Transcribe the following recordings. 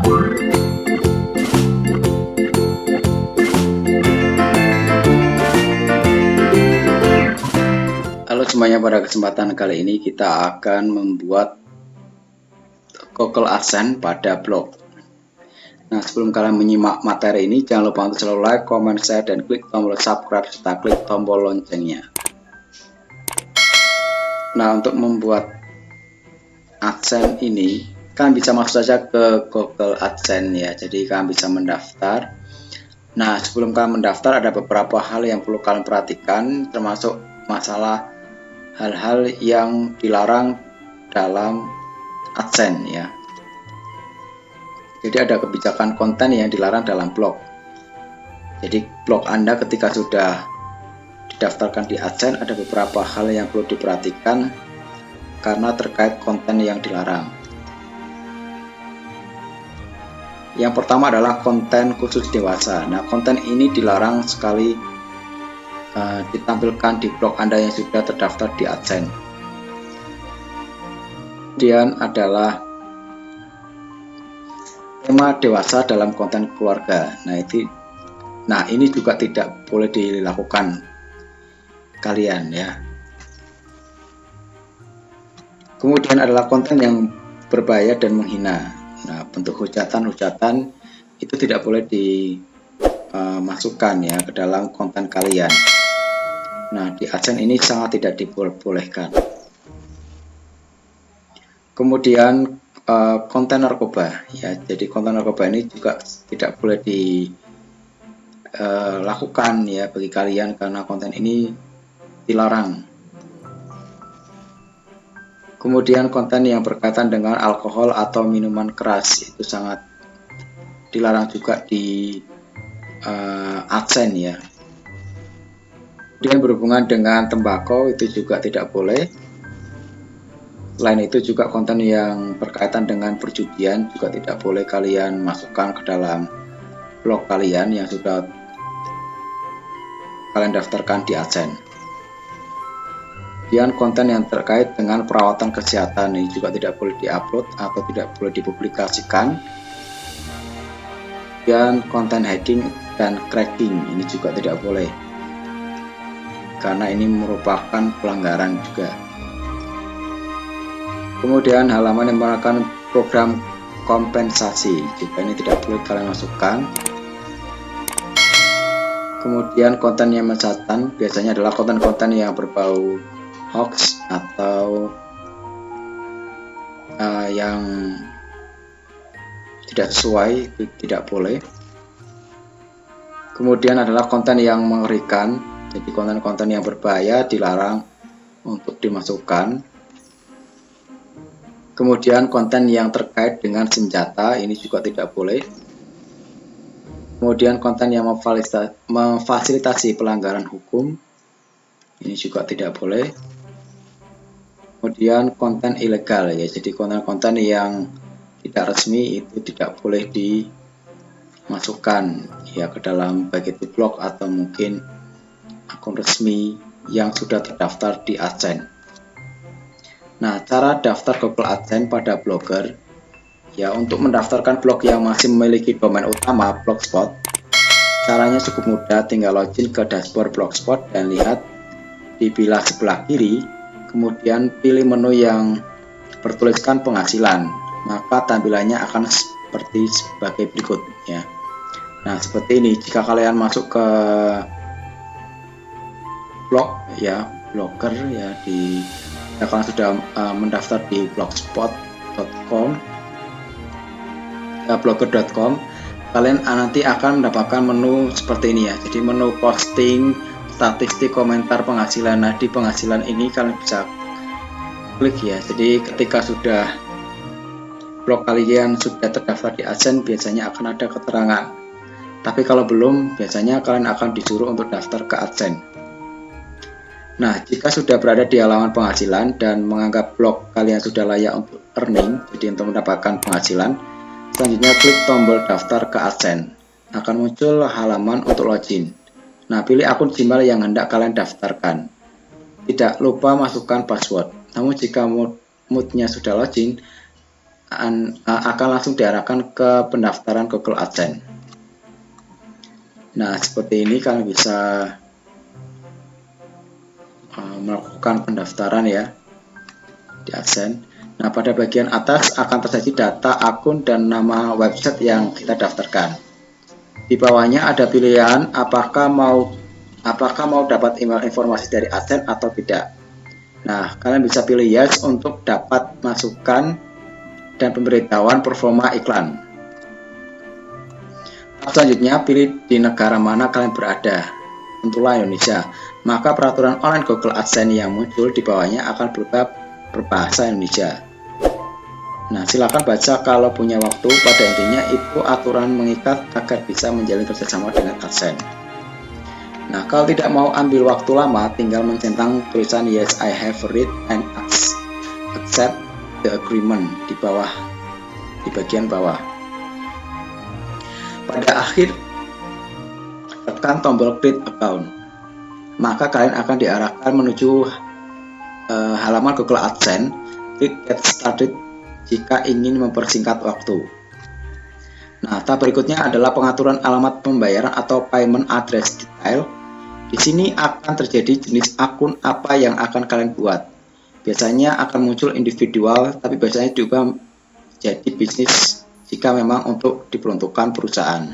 Halo semuanya, pada kesempatan kali ini kita akan membuat Google AdSense pada blog. Nah, sebelum kalian menyimak materi ini, jangan lupa untuk selalu like, comment, share, dan klik tombol subscribe serta klik tombol loncengnya. Nah, untuk membuat AdSense ini, kalian bisa masuk saja ke Google AdSense ya. Jadi kalian bisa mendaftar. Nah, sebelum kalian mendaftar ada beberapa hal yang perlu kalian perhatikan, termasuk masalah hal-hal yang dilarang dalam AdSense ya. Jadi ada kebijakan konten yang dilarang dalam blog. Jadi blog Anda ketika sudah didaftarkan di AdSense ada beberapa hal yang perlu diperhatikan karena terkait konten yang dilarang. Yang pertama adalah konten khusus dewasa. Nah, konten ini dilarang sekali ditampilkan di blog Anda yang sudah terdaftar di AdSense. Kemudian adalah tema dewasa dalam konten keluarga. Nah, ini juga tidak boleh dilakukan kalian ya. Kemudian adalah konten yang berbahaya dan menghina. Nah, bentuk hujatan-hujatan itu tidak boleh dimasukkan ya ke dalam konten kalian. Nah, di AdSense ini sangat tidak diperbolehkan. Kemudian konten narkoba ya. Jadi konten narkoba ini juga tidak boleh dilakukan ya bagi kalian karena konten ini dilarang. Kemudian konten yang berkaitan dengan alkohol atau minuman keras itu sangat dilarang juga di AdSense ya. Kemudian berhubungan dengan tembakau itu juga tidak boleh. Selain itu juga konten yang berkaitan dengan perjudian juga tidak boleh kalian masukkan ke dalam blog kalian yang sudah kalian daftarkan di AdSense. Kemudian konten yang terkait dengan perawatan kesehatan ini juga tidak boleh diupload atau tidak boleh dipublikasikan. Dan konten hacking dan cracking ini juga tidak boleh karena ini merupakan pelanggaran juga. Kemudian halaman yang merupakan program kompensasi juga ini tidak boleh kalian masukkan. Kemudian konten yang menyesatkan biasanya adalah konten-konten yang berbau hoax atau yang tidak sesuai, itu tidak boleh. Kemudian adalah konten yang mengerikan, jadi konten-konten yang berbahaya dilarang untuk dimasukkan. Kemudian konten yang terkait dengan senjata ini juga tidak boleh. Kemudian konten yang memfasilitasi pelanggaran hukum ini juga tidak boleh. Kemudian konten ilegal ya, jadi konten-konten yang tidak resmi itu tidak boleh dimasukkan ya ke dalam baik itu blog atau mungkin akun resmi yang sudah terdaftar di AdSense. Nah, cara daftar Google AdSense pada blogger ya, untuk mendaftarkan blog yang masih memiliki domain utama Blogspot, caranya cukup mudah, tinggal login ke dashboard Blogspot dan lihat di bilah sebelah kiri, kemudian pilih menu yang bertuliskan penghasilan, maka tampilannya akan sebagai berikut ya. Nah, seperti ini. Jika kalian masuk ke blog ya, blogger ya, kalian sudah mendaftar di blogspot.com blogger.com, kalian nanti akan mendapatkan menu seperti ini ya. Jadi menu posting, statistik, komentar, penghasilan. Nah, di penghasilan ini kalian bisa klik ya. Jadi ketika sudah blog kalian sudah terdaftar di AdSense, biasanya akan ada keterangan. Tapi kalau belum, biasanya kalian akan disuruh untuk daftar ke AdSense. Nah, jika sudah berada di halaman penghasilan dan menganggap blog kalian sudah layak untuk earning, jadi untuk mendapatkan penghasilan, selanjutnya klik tombol daftar ke AdSense. Akan muncul halaman untuk login. Nah, pilih akun Gmail yang hendak kalian daftarkan. Tidak lupa masukkan password. Namun jika moodnya sudah login, akan langsung diarahkan ke pendaftaran Google AdSense. Nah, seperti ini kalian bisa melakukan pendaftaran ya di AdSense. Nah, pada bagian atas akan terjadi data akun dan nama website yang kita daftarkan. Di bawahnya ada pilihan apakah mau dapat email informasi dari AdSense atau tidak. Nah, kalian bisa pilih yes untuk dapat masukan dan pemberitahuan performa iklan. Selanjutnya, pilih di negara mana kalian berada. Tentulah Indonesia. Maka peraturan online Google AdSense yang muncul di bawahnya akan berubah berbahasa Indonesia. Nah, silakan baca kalau punya waktu. Pada intinya itu aturan mengikat agar bisa menjalin kerjasama dengan AdSense. Nah, kalau tidak mau ambil waktu lama, tinggal mencentang tulisan yes I have read and accept the agreement di bawah, di bagian bawah. Pada akhir, tekan tombol create account. Maka kalian akan diarahkan menuju halaman Google AdSense. Klik get started jika ingin mempersingkat waktu. Nah, tab berikutnya adalah pengaturan alamat pembayaran atau payment address detail. Di sini akan terjadi jenis akun apa yang akan kalian buat. Biasanya akan muncul individual, tapi biasanya juga jadi bisnis jika memang untuk diperuntukkan perusahaan.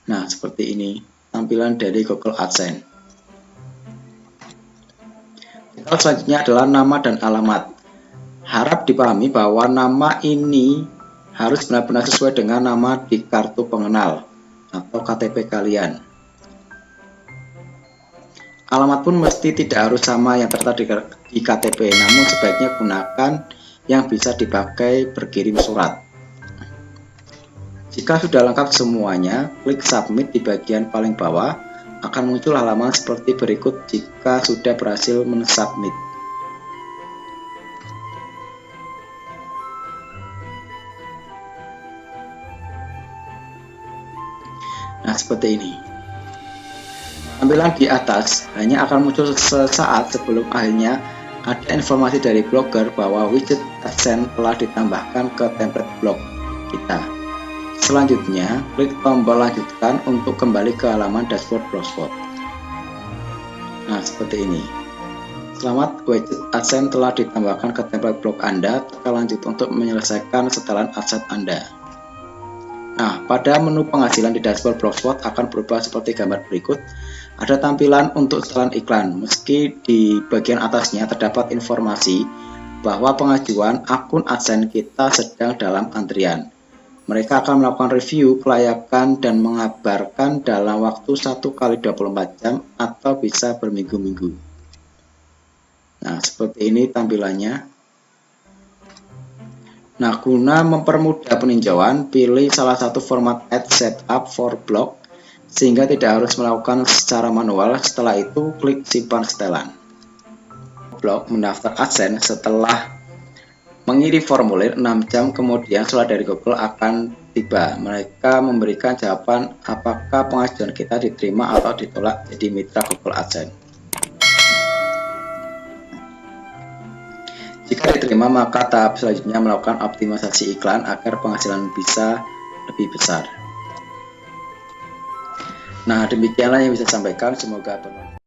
Nah, seperti ini tampilan dari Google AdSense. Detail selanjutnya adalah nama dan alamat. Harap dipahami bahwa nama ini harus benar-benar sesuai dengan nama di kartu pengenal atau KTP kalian. Alamat pun mesti tidak harus sama yang tertera di KTP, namun sebaiknya gunakan yang bisa dipakai berkirim surat. Jika sudah lengkap semuanya, klik submit di bagian paling bawah. Akan muncul halaman seperti berikut jika sudah berhasil mensubmit. Nah, seperti ini. Tampilan di atas hanya akan muncul sesaat sebelum akhirnya ada informasi dari blogger bahwa widget AdSense telah ditambahkan ke template blog kita. Selanjutnya, klik tombol lanjutkan untuk kembali ke halaman dashboard Blogspot. Nah, seperti ini. Selamat, widget AdSense telah ditambahkan ke template blog Anda. Tekan lanjut untuk menyelesaikan setelan AdSense Anda. Nah, pada menu penghasilan di dashboard Blogspot akan berubah seperti gambar berikut. Ada tampilan untuk setelan iklan, meski di bagian atasnya terdapat informasi bahwa pengajuan akun AdSense kita sedang dalam antrian. Mereka akan melakukan review kelayakan dan mengabarkan dalam waktu 1x24 jam atau bisa berminggu-minggu. Nah, seperti ini tampilannya. Nah, guna mempermudah peninjauan, pilih salah satu format ad setup for blog sehingga tidak harus melakukan secara manual. Setelah itu, klik simpan setelan. Blog mendaftar AdSense setelah mengirim formulir 6 jam kemudian surat dari Google akan tiba. Mereka memberikan jawaban apakah pengajuan kita diterima atau ditolak jadi mitra Google AdSense. Jika diterima, maka tahap selanjutnya melakukan optimalisasi iklan agar penghasilan bisa lebih besar. Nah, demikianlah yang bisa saya sampaikan. Semoga bermanfaat.